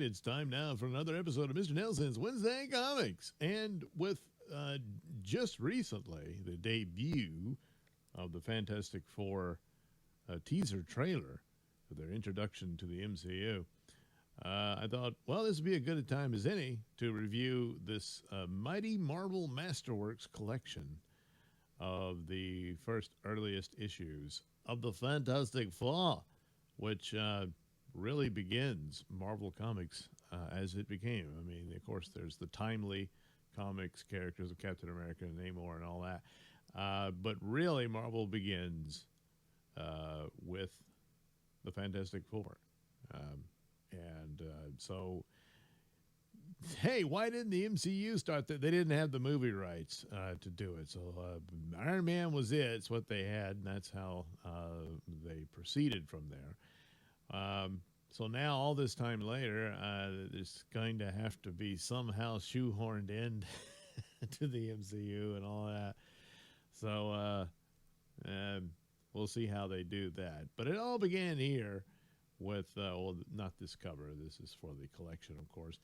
It's time now for another episode of Mr. Nailsin's Wednesday Comics. And with just recently the debut of the Fantastic Four teaser trailer for their introduction to the MCU, I thought, well, this would be a good a time as any to review this Mighty Marvel Masterworks collection of the first earliest issues of the Fantastic Four, which really begins Marvel Comics as it became. I mean, of course, there's the timely comics characters of Captain America and Namor and all that. But really, Marvel begins with the Fantastic Four. So, hey, why didn't the MCU start that? They didn't have the movie rights to do it. So Iron Man was it. It's what they had, and that's how they proceeded from there. So now, all this time later, it's going to have to be somehow shoehorned in to the MCU and all that. So we'll see how they do that. But it all began here with, well, not this cover. This is for the collection, of course.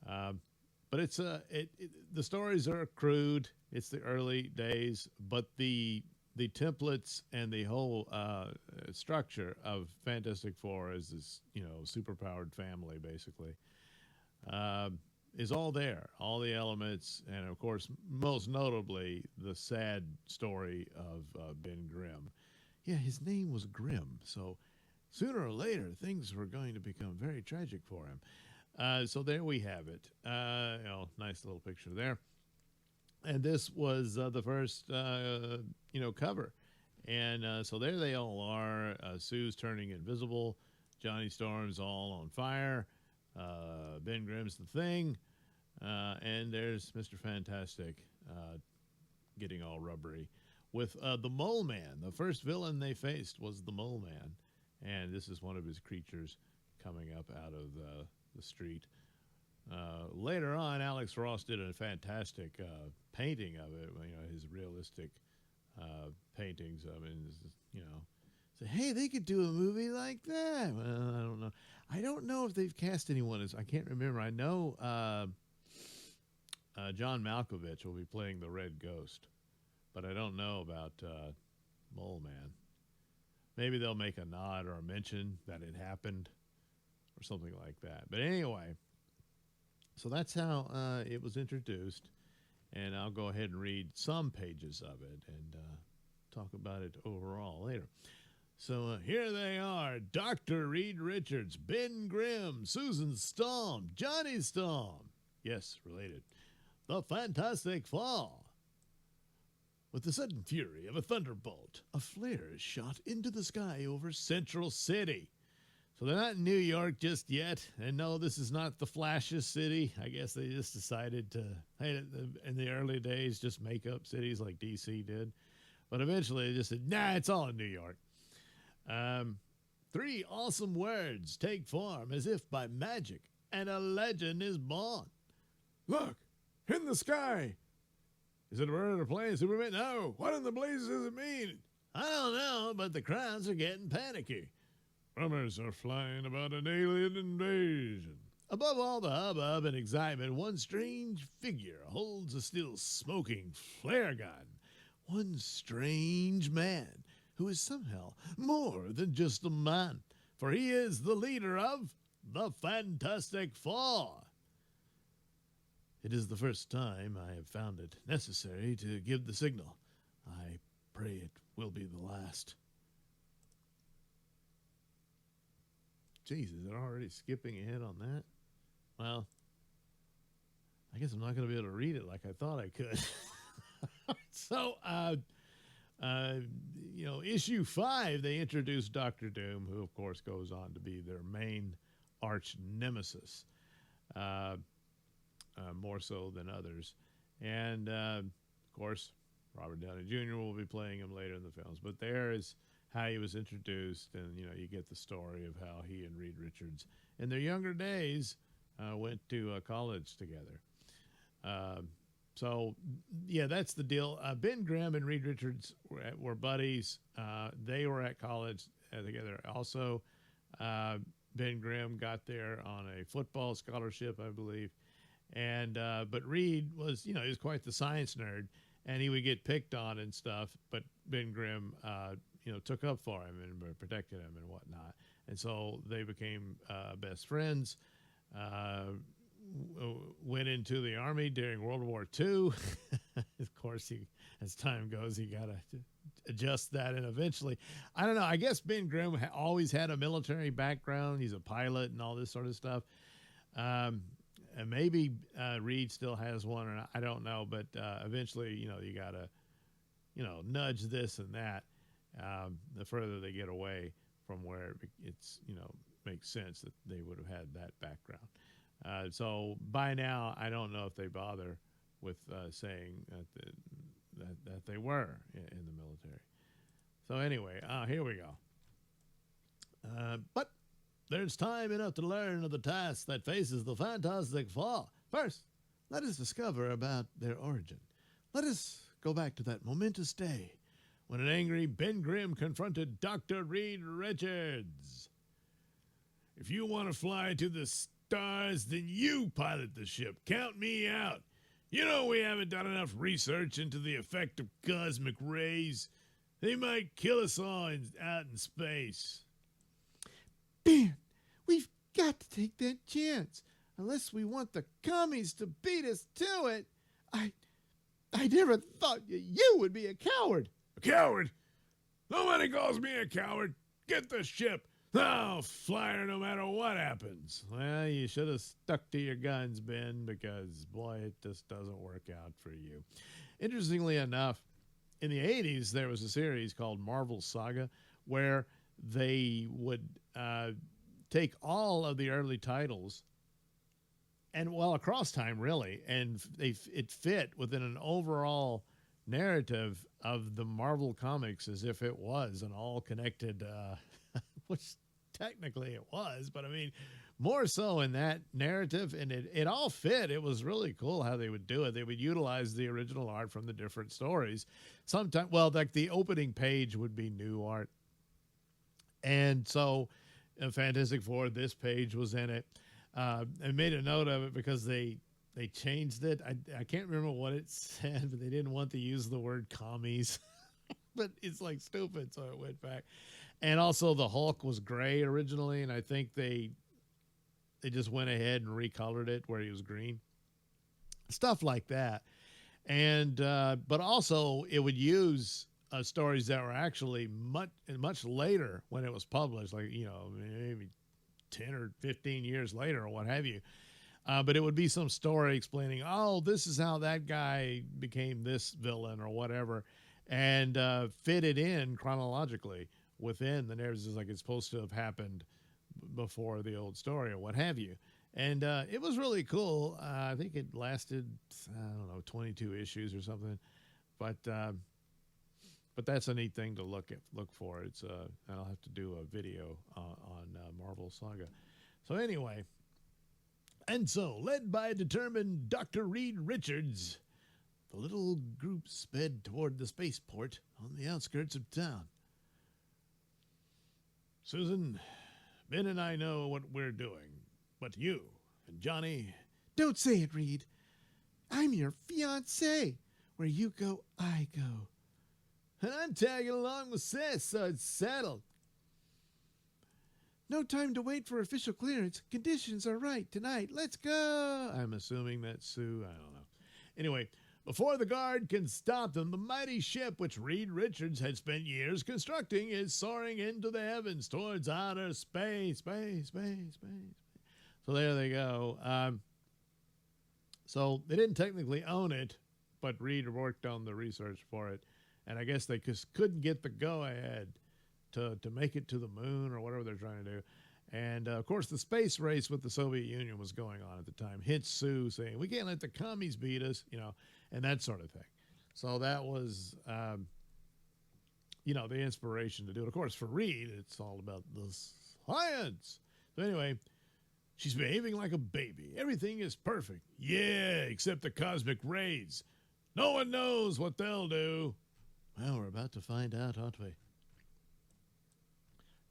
But it's the stories are crude. It's the early days, but the templates and the whole structure of Fantastic Four as this, superpowered family, basically, is all there. All the elements, and of course, most notably, the sad story of Ben Grimm. Yeah, his name was Grimm, so sooner or later, things were going to become very tragic for him. So there we have it. Nice little picture there. And this was the first, cover. And so there they all are. Sue's turning invisible. Johnny Storm's all on fire. Ben Grimm's the Thing. And there's Mr. Fantastic getting all rubbery. With the Mole Man. The first villain they faced was the Mole Man. And this is one of his creatures coming up out of the street. Later on, Alex Ross did a fantastic painting of it. His realistic paintings. I mean, say, hey, they could do a movie like that. Well, I don't know. I don't know if they've cast anyone as, I can't remember. I know John Malkovich will be playing the Red Ghost, but I don't know about Mole Man. Maybe they'll make a nod or a mention that it happened or something like that. But anyway, so that's how it was introduced, and I'll go ahead and read some pages of it and talk about it overall later. So here they are: Dr. Reed Richards, Ben Grimm, Susan Storm, Johnny Storm. Yes, related. The Fantastic Four. With the sudden fury of a thunderbolt, a flare is shot into the sky over Central City. So they're not in New York just yet. And no, this is not the Flash's city. I guess they just decided to, hey, in the early days, just make up cities like DC did. But eventually they just said, nah, it's all in New York. 3 awesome words take form as if by magic, and a legend is born. Look, in the sky. Is it a bird or plane? Superman? No. What in the blazes does it mean? I don't know, but the crowds are getting panicky. Rumors are flying about an alien invasion. Above all the hubbub and excitement, one strange figure holds a still smoking flare gun. One strange man who is somehow more than just a man, for he is the leader of the Fantastic Four. It is the first time I have found it necessary to give the signal. I pray it will be the last. Jeez, is it already skipping ahead on that? Well, I guess I'm not going to be able to read it like I thought I could. So, issue 5, they introduced Dr. Doom, who, of course, goes on to be their main arch nemesis. More so than others. And, of course, Robert Downey Jr. will be playing him later in the films. But there is how he was introduced, and, you get the story of how he and Reed Richards, in their younger days, went to college together. So, yeah, that's the deal. Ben Grimm and Reed Richards were buddies. They were at college together also. Ben Grimm got there on a football scholarship, I believe. And but Reed was, he was quite the science nerd, and he would get picked on and stuff. But Ben Grimm, took up for him and protected him and whatnot. And so they became best friends. Went into the army during World War II. Of course, as time goes, he got to adjust that, and eventually, I don't know. I guess Ben Grimm always had a military background. He's a pilot and all this sort of stuff. And maybe Reed still has one, or I don't know. But eventually, you got to, nudge this and that. The further they get away from where it's, makes sense that they would have had that background. So by now, I don't know if they bother with saying that they were in the military. So anyway, here we go. But there's time enough to learn of the task that faces the Fantastic Four. First, let us discover about their origin. Let us go back to that momentous day when an angry Ben Grimm confronted Dr. Reed Richards. If you want to fly to the stars, then you pilot the ship. Count me out. You know we haven't done enough research into the effect of cosmic rays. They might kill us all out in space. Ben, we've got to take that chance. Unless we want the commies to beat us to it. I never thought you would be a coward. A coward? Nobody calls me a coward. Get the ship. I'll fly her no matter what happens. Well, you should have stuck to your guns, Ben, because, boy, it just doesn't work out for you. Interestingly enough, in the 80s, there was a series called Marvel Saga where they would take all of the early titles and, well, across time, really, and it fit within an overall narrative of the Marvel comics as if it was an all-connected, which technically it was, but I mean, more so in that narrative, and it all fit. It was really cool how they would do it. They would utilize the original art from the different stories. Sometimes, well, like the opening page would be new art. And so in Fantastic Four, this page was in it. I made a note of it because they changed it. I can't remember what it said, but they didn't want to use the word commies. But it's like stupid, so it went back. And also the Hulk was gray originally, and I think they just went ahead and recolored it where he was green. Stuff like that. And but also it would use stories that were actually much later when it was published, like, maybe 10 or 15 years later or what have you. But it would be some story explaining, oh, this is how that guy became this villain or whatever, and fit it in chronologically within the narratives, like it's supposed to have happened before the old story or what have you. And it was really cool. I think it lasted, 22 issues or something. But that's a neat thing to look for. It's I'll have to do a video on Marvel Saga. So anyway, and so led by determined Dr. Reed Richards, the little group sped toward the spaceport on the outskirts of town. Susan, Ben and I know what we're doing, but you and Johnny... Don't say it, Reed. I'm your fiancé. Where you go, I go. And I'm tagging along with Sis, so it's settled. No time to wait for official clearance. Conditions are right tonight. Let's go. I'm assuming that's Sue. I don't know. Anyway, before the guard can stop them, the mighty ship which Reed Richards had spent years constructing is soaring into the heavens towards outer space. So there they go. So they didn't technically own it, but Reed worked on the research for it. And I guess they just couldn't get the go-ahead to make it to the moon or whatever they're trying to do. And, of course, the space race with the Soviet Union was going on at the time. Hence Sue saying, we can't let the commies beat us, and that sort of thing. So that was, the inspiration to do it. Of course, for Reed, it's all about the science. So anyway, she's behaving like a baby. Everything is perfect. Yeah, except the cosmic rays. No one knows what they'll do. Well, we're about to find out, aren't we?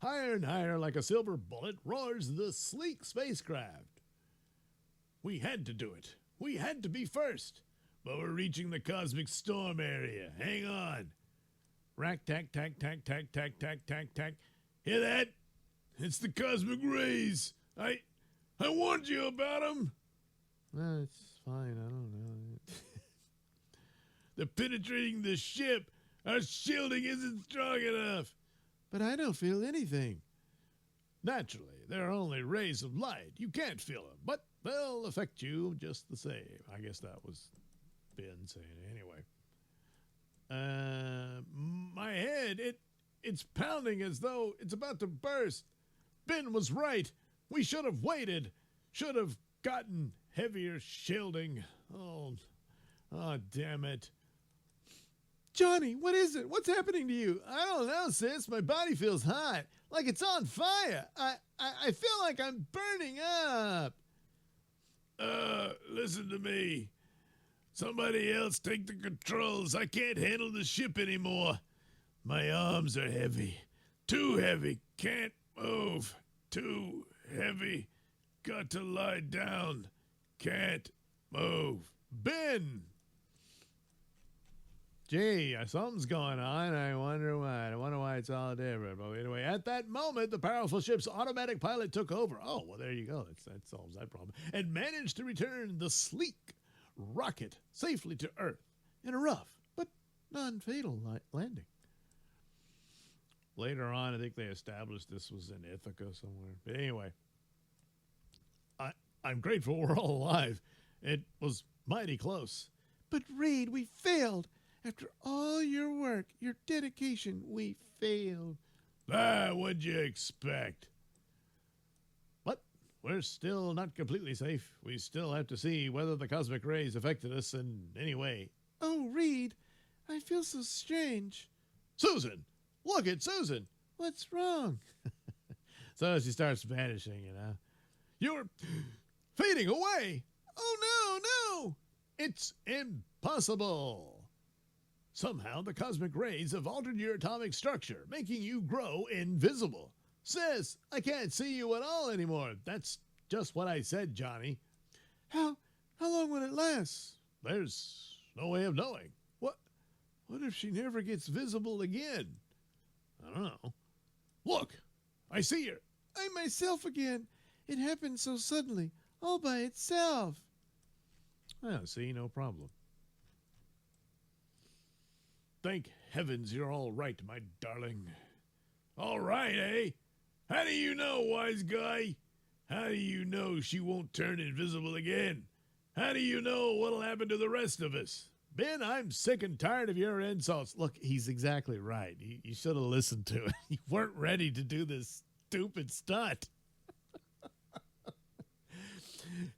Higher and higher, like a silver bullet, roars the sleek spacecraft. We had to do it. We had to be first. But we're reaching the cosmic storm area. Hang on. Rack, tack, tack, tack, tack, tack, tack, tack, tack. Hear that? It's the cosmic rays. I warned you about them. It's fine. I don't know. They're penetrating the ship. Our shielding isn't strong enough. But I don't feel anything. Naturally, they're only rays of light. You can't feel them, but they'll affect you just the same. I guess that was Ben saying it anyway. My head, it's pounding as though it's about to burst. Ben was right. We should have waited. Should have gotten heavier shielding. Oh, damn it. Johnny, what is it? What's happening to you? I don't know, sis. My body feels hot, like it's on fire. I feel like I'm burning up. Listen to me. Somebody else take the controls. I can't handle the ship anymore. My arms are heavy. Too heavy. Can't move. Too heavy. Got to lie down. Can't move. Ben! Gee, something's going on. I wonder why. I wonder why it's all different. But anyway, at that moment, the powerful ship's automatic pilot took over. Oh, well, there you go. That solves that problem. And managed to return the sleek rocket safely to Earth in a rough but non-fatal landing. Later on, I think they established this was in Ithaca somewhere. But anyway, I'm grateful we're all alive. It was mighty close. But Reed, we failed. After all your work, your dedication, we failed. What'd you expect? But we're still not completely safe. We still have to see whether the cosmic rays affected us in any way. Oh, Reed, I feel so strange. Susan! Look at Susan! What's wrong? So she starts vanishing, you know. You're fading away! Oh, no! It's impossible! Somehow the cosmic rays have altered your atomic structure, making you grow invisible. Sis, I can't see you at all anymore. That's just what I said, Johnny. How long will it last? There's no way of knowing. What if she never gets visible again? I don't know. Look, I see her. I'm myself again. It happened so suddenly, all by itself. See, no problem. Thank heavens you're all right, my darling. All right, eh? How do you know, wise guy? How do you know she won't turn invisible again? How do you know what'll happen to the rest of us? Ben, I'm sick and tired of your insults. Look, he's exactly right. You should have listened to it. You weren't ready to do this stupid stunt.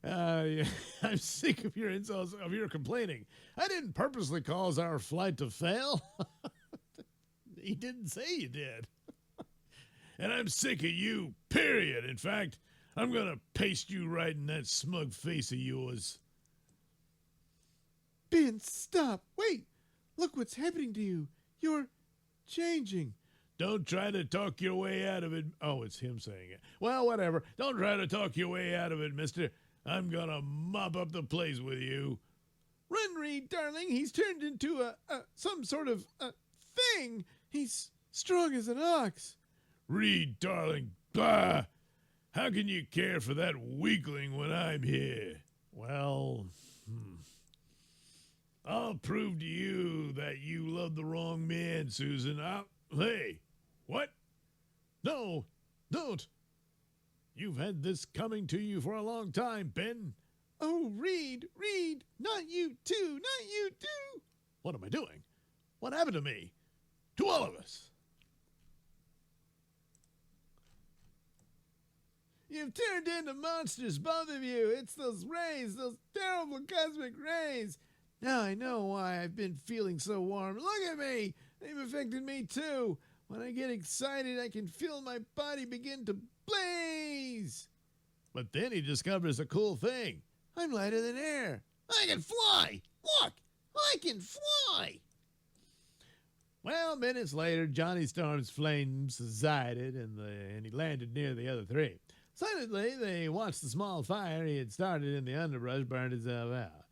Yeah, I'm sick of your insults, of your complaining. I didn't purposely cause our flight to fail. He didn't say you did. And I'm sick of you, period. In fact, I'm going to paste you right in that smug face of yours. Ben, stop. Wait. Look what's happening to you. You're changing. Don't try to talk your way out of it. Oh, it's him saying it. Well, whatever. Don't try to talk your way out of it, mister. I'm going to mop up the place with you. Run, Reed, darling. He's turned into some sort of thing. He's strong as an ox. Reed, darling. Blah. How can you care for that weakling when I'm here? Well, I'll prove to you that you love the wrong man, Susan. Hey, what? No, don't. You've had this coming to you for a long time, Ben. Oh, Reed, not you too, not you too. What am I doing? What happened to me? To all of us. You've turned into monsters, both of you. It's those rays, those terrible cosmic rays. Now I know why I've been feeling so warm. Look at me. They've affected me too. When I get excited, I can feel my body begin to blaze. But then he discovers a cool thing. I'm lighter than air. I can fly. Look, I can fly. Well, minutes later, Johnny Storm's flames subsided and he landed near the other three. Silently, they watched the small fire he had started in the underbrush burn itself out.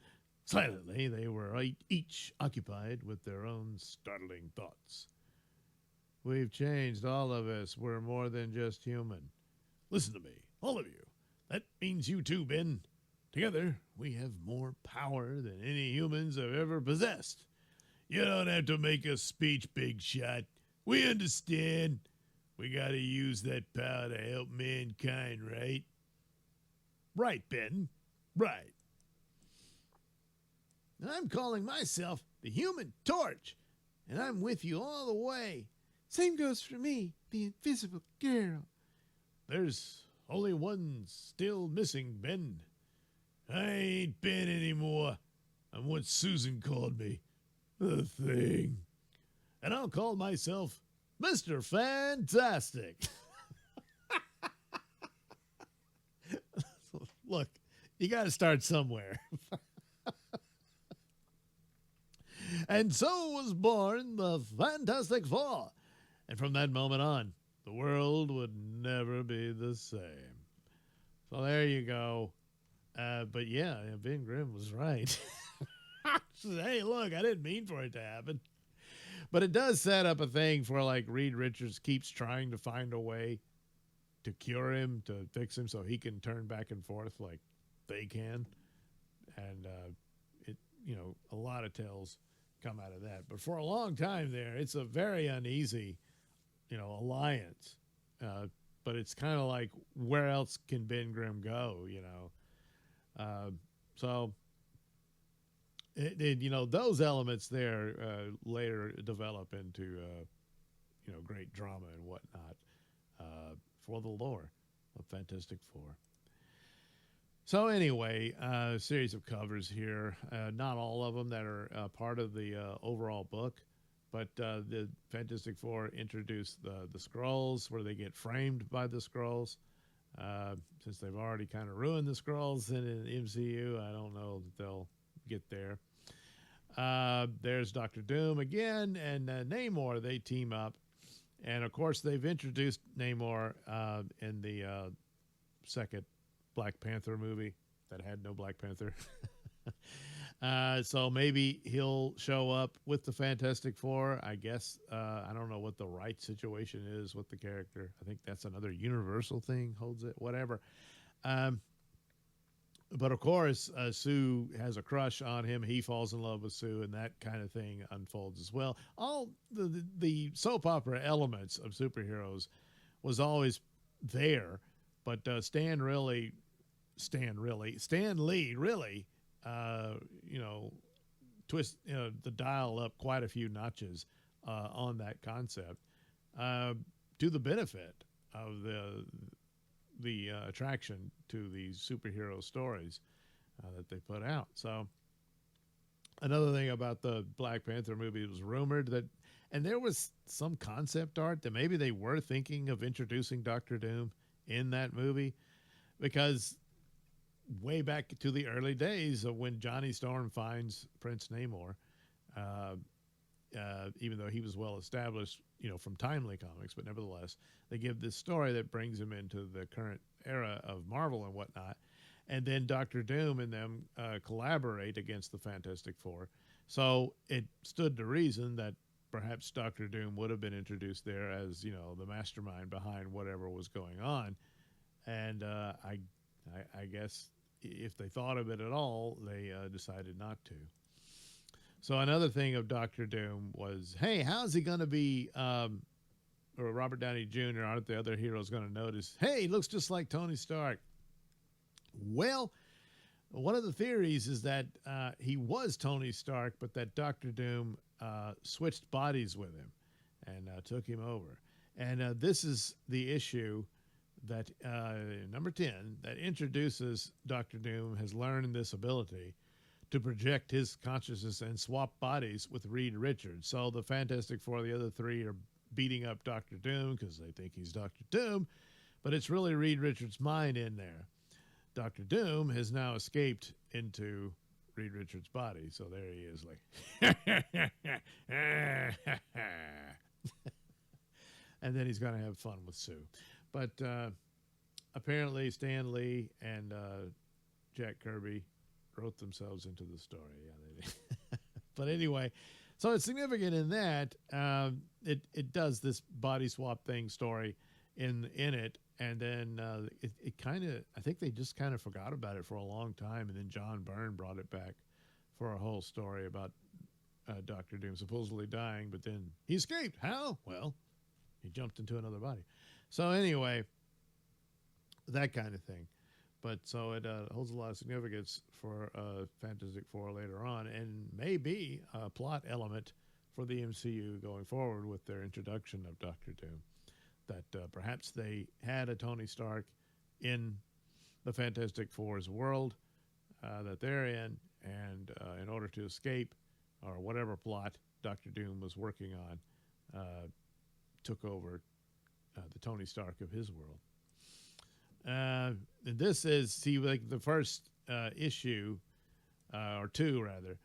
Silently, they were each occupied with their own startling thoughts. We've changed, all of us. We're more than just human. Listen to me, all of you. That means you too, Ben. Together, we have more power than any humans have ever possessed. You don't have to make a speech, big shot. We understand. We gotta use that power to help mankind, right? Right, Ben. Right. I'm calling myself the Human Torch, and I'm with you all the way. Same goes for me, the Invisible Girl. There's only one still missing, Ben. I ain't Ben anymore. I'm what Susan called me. The Thing. And I'll call myself Mr. Fantastic. Look, you got to start somewhere. And so was born the Fantastic Four. And from that moment on, the world would never be the same. So there you go. But yeah, Ben Grimm was right. Hey, look, I didn't mean for it to happen. But it does set up a thing for like Reed Richards keeps trying to find a way to cure him, to fix him so he can turn back and forth like they can. And a lot of tales come out of that. But for a long time there, it's a very uneasy, alliance. But it's kind of like, where else can Ben Grimm go, So those elements there later develop into great drama and whatnot for the lore of Fantastic Four. So anyway, a series of covers here, not all of them that are part of the overall book, but the Fantastic Four introduced the Skrulls, where they get framed by the Skrulls. Since they've already kind of ruined the Skrulls in the MCU, I don't know that they'll get there. There's Doctor Doom again, and Namor, they team up. And, of course, they've introduced Namor in the second Black Panther movie that had no Black Panther. So maybe he'll show up with the Fantastic Four. I guess I don't know what the right situation is with the character. I think that's another Universal thing, holds it, whatever. But of course, Sue has a crush on him. He falls in love with Sue, and that kind of thing unfolds as well. All the soap opera elements of superheroes was always there, but Stan Lee really twist the dial up quite a few notches on that concept to the benefit of the attraction to these superhero stories that they put out. So another thing about the Black Panther movie, it was rumored that, and there was some concept art that maybe they were thinking of introducing Doctor Doom in that movie, because way back to the early days of when Johnny Storm finds Prince Namor, even though he was well established, from Timely Comics, but nevertheless, they give this story that brings him into the current era of Marvel and whatnot. And then Doctor Doom and them collaborate against the Fantastic Four. So it stood to reason that perhaps Doctor Doom would have been introduced there as, the mastermind behind whatever was going on. And I guess if they thought of it at all, they decided not to. So another thing of Doctor Doom was, hey, how's he going to be, or Robert Downey Jr., aren't the other heroes going to notice, hey, he looks just like Tony Stark? Well, one of the theories is that he was Tony Stark, but that Doctor Doom switched bodies with him and took him over. And this is the issue that, number 10, that introduces Doctor Doom has learned this ability to project his consciousness and swap bodies with Reed Richards. So the Fantastic Four, the other three, are beating up Doctor Doom because they think he's Doctor Doom, but it's really Reed Richards' mind in there. Doctor Doom has now escaped into Reed Richards' body. So there he is, like, and then he's going to have fun with Sue. But apparently, Stan Lee and Jack Kirby wrote themselves into the story. Yeah, they did. But anyway, so it's significant in that it does this body swap thing story in it, and then it kind of, I think they just kind of forgot about it for a long time, and then John Byrne brought it back for a whole story about Doctor Doom supposedly dying, but then he escaped. How? Well, he jumped into another body. So anyway, that kind of thing. But so it holds a lot of significance for Fantastic Four later on, and maybe a plot element for the MCU going forward with their introduction of Doctor Doom. That perhaps they had a Tony Stark in the Fantastic Four's world that they're in, and in order to escape, or whatever plot Doctor Doom was working on, took over the Tony Stark of his world. This is, see, like the first issue, or two rather,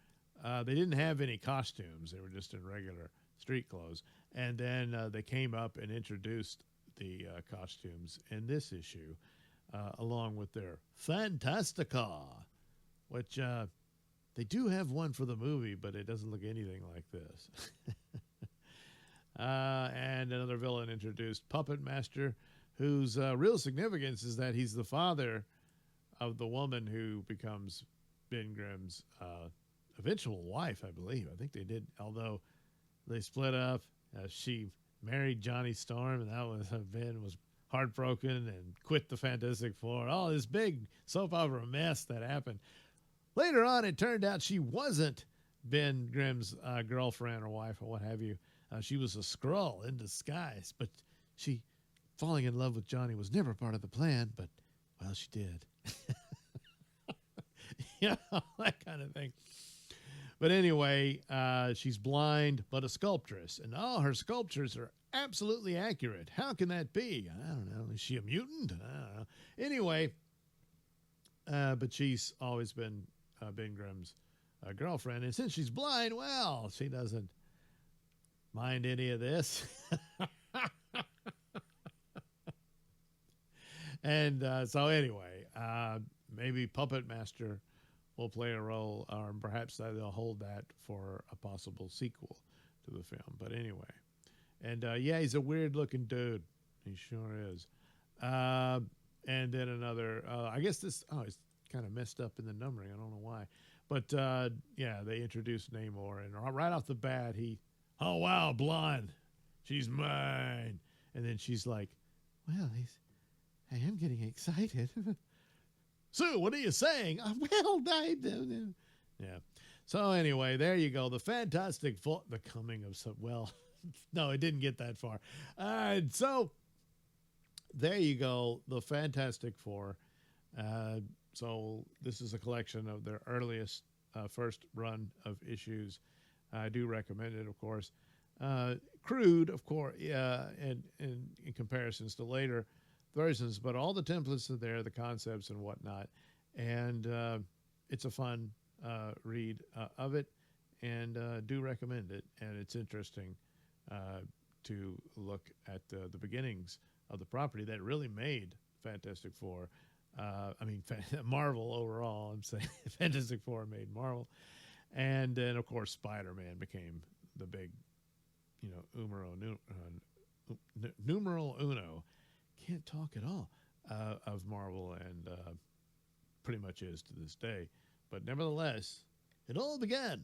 they didn't have any costumes. They were just in regular street clothes. And then they came up and introduced the costumes in this issue, along with their Fantastica, which they do have one for the movie, but it doesn't look anything like this. And another villain introduced, Puppet Master, whose real significance is that he's the father of the woman who becomes Ben Grimm's eventual wife, I believe. I think they did, although they split up. She married Johnny Storm, and that was Ben was heartbroken and quit the Fantastic Four. Oh, this big soap opera mess that happened. Later on, it turned out she wasn't Ben Grimm's girlfriend or wife or what have you. She was a Skrull in disguise, but she falling in love with Johnny was never part of the plan, but, well, she did. You know, that kind of thing. But anyway, she's blind, but a sculptress, and all her sculptures are absolutely accurate. How can that be? I don't know. Is she a mutant? I don't know. Anyway, but she's always been Ben Grimm's girlfriend, and since she's blind, well, she doesn't mind any of this. And so anyway, maybe Puppet Master will play a role, or perhaps they'll hold that for a possible sequel to the film. But anyway, and yeah, he's a weird looking dude. He sure is. And then another, I guess this, it's kind of messed up in the numbering. I don't know why. But yeah, they introduced Namor, and right off the bat, oh wow, blonde, she's mine. And then she's like, well, I am getting excited. Sue, what are you saying? Well, yeah. So anyway, there you go. The Fantastic Four, the coming of some, well, no, it didn't get that far. So there you go. The Fantastic Four. So this is a collection of their earliest first run of issues. I do recommend it, of course. Crude, of course, and in comparisons to later versions, but all the templates are there, the concepts and whatnot, and it's a fun read of it, and do recommend it. And it's interesting to look at the beginnings of the property that really made Fantastic Four. I mean, Marvel overall. I'm saying Fantastic Four made Marvel, and then of course Spider-Man became the big, numeral uno. Can't talk at all of Marvel, and pretty much is to this day. But nevertheless, it all began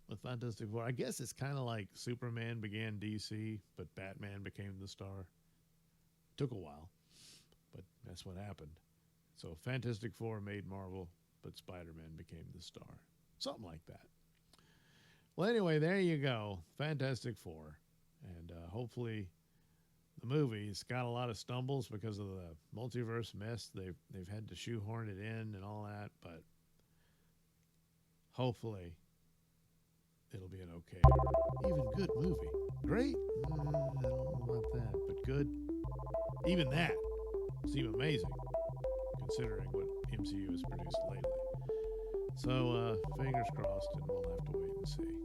with Fantastic Four. I guess it's kind of like Superman began DC, but Batman became the star. Took a while, but that's what happened. So Fantastic Four made Marvel, but Spider-Man became the star. Something like that. Well, anyway, there you go. Fantastic Four. And hopefully the movie's got a lot of stumbles because of the multiverse mess. They've had to shoehorn it in and all that, but hopefully it'll be an okay or even good movie. Great? I don't know about that, but good. Even that seemed amazing considering what MCU has produced lately. So fingers crossed, and we'll have to wait and see.